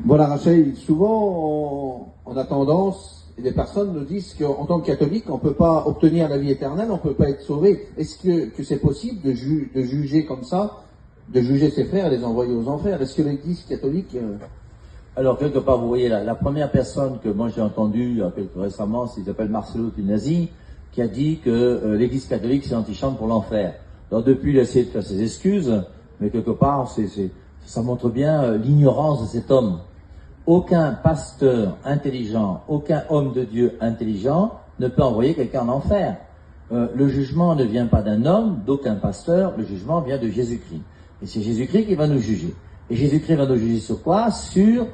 Voilà, Rachel, souvent on a tendance, et les personnes nous disent qu'en tant que catholique, on ne peut pas obtenir la vie éternelle, on ne peut pas être sauvé. Est-ce que c'est possible de juger comme ça, de juger ses frères et les envoyer aux enfers? Est-ce que l'Église catholique... Alors, quelque part, vous voyez, la première personne que moi j'ai entendue récemment, il s'appelle Marcello Tunasi, qui a dit que l'Église catholique c'est l'antichambre pour l'enfer. Alors depuis, il a essayé de faire ses excuses, mais quelque part, ça montre bien l'ignorance de cet homme. Aucun pasteur intelligent, aucun homme de Dieu intelligent ne peut envoyer quelqu'un en enfer. Le jugement ne vient pas d'un homme, d'aucun pasteur, le jugement vient de Jésus-Christ. Et c'est Jésus-Christ qui va nous juger. Et Jésus-Christ va nous juger sur quoi? Sur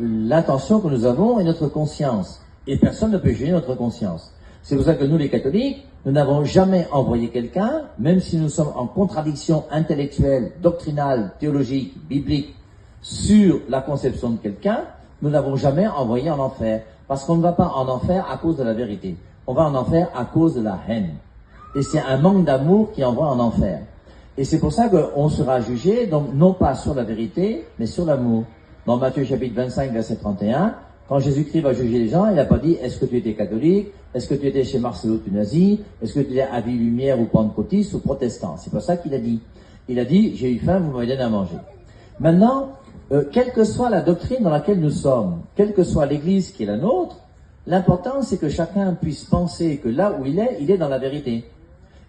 l'intention que nous avons et notre conscience. Et personne ne peut juger notre conscience. C'est pour ça que nous, les catholiques, nous n'avons jamais envoyé quelqu'un, même si nous sommes en contradiction intellectuelle, doctrinale, théologique, biblique, sur la conception de quelqu'un, nous n'avons jamais envoyé en enfer. Parce qu'on ne va pas en enfer à cause de la vérité. On va en enfer à cause de la haine. Et c'est un manque d'amour qui envoie en enfer. Et c'est pour ça qu'on sera jugé, donc non pas sur la vérité, mais sur l'amour. Dans Matthieu chapitre 25, verset 31, quand Jésus-Christ va juger les gens, il n'a pas dit « Est-ce que tu étais catholique? Est-ce que tu étais chez Marcello Tunasi? Est-ce que tu étais à Vie Lumière ou pentecôtiste ou protestant ?» C'est pas ça qu'il a dit. Il a dit « J'ai eu faim, vous m'avez donné à manger. » Maintenant, quelle que soit la doctrine dans laquelle nous sommes, quelle que soit l'Église qui est la nôtre, l'important c'est que chacun puisse penser que là où il est dans la vérité.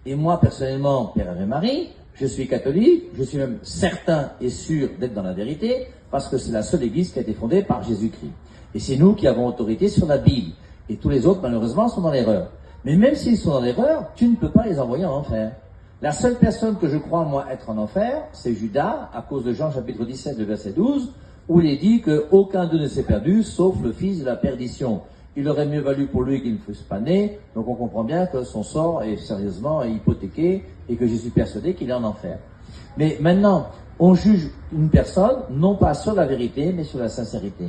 Et moi, personnellement, Père Ave Marie, je suis catholique, je suis même certain et sûr d'être dans la vérité, parce que c'est la seule Église qui a été fondée par Jésus-Christ. Et c'est nous qui avons autorité sur la Bible. Et tous les autres, malheureusement, sont dans l'erreur. Mais même s'ils sont dans l'erreur, tu ne peux pas les envoyer en enfer. La seule personne que je crois, moi, être en enfer, c'est Judas, à cause de Jean chapitre 17, le verset 12, où il est dit qu'aucun d'eux ne s'est perdu, sauf le fils de la perdition. Il aurait mieux valu pour lui qu'il ne fût pas né, donc on comprend bien que son sort est sérieusement hypothéqué, et que je suis persuadé qu'il est en enfer. Mais maintenant, on juge une personne, non pas sur la vérité, mais sur la sincérité.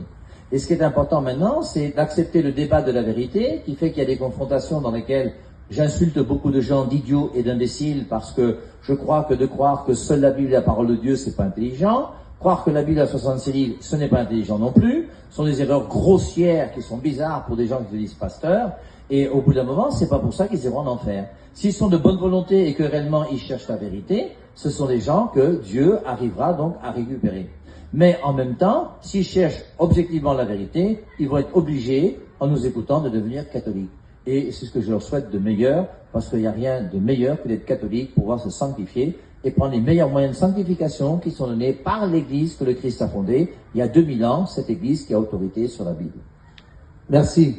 Et ce qui est important maintenant, c'est d'accepter le débat de la vérité, qui fait qu'il y a des confrontations dans lesquelles j'insulte beaucoup de gens d'idiots et d'imbéciles, parce que je crois que de croire que seule la Bible est la parole de Dieu, c'est pas intelligent. Croire que la Bible a 66 livres, ce n'est pas intelligent non plus. Ce sont des erreurs grossières qui sont bizarres pour des gens qui se disent pasteurs. Et au bout d'un moment, c'est pas pour ça qu'ils iront en enfer. S'ils sont de bonne volonté et que réellement ils cherchent la vérité, ce sont des gens que Dieu arrivera donc à récupérer. Mais en même temps, s'ils cherchent objectivement la vérité, ils vont être obligés, en nous écoutant, de devenir catholiques. Et c'est ce que je leur souhaite de meilleur, parce qu'il n'y a rien de meilleur que d'être catholique pour pouvoir se sanctifier et prendre les meilleurs moyens de sanctification qui sont donnés par l'Église que le Christ a fondée il y a 2000 ans, cette Église qui a autorité sur la Bible. Merci.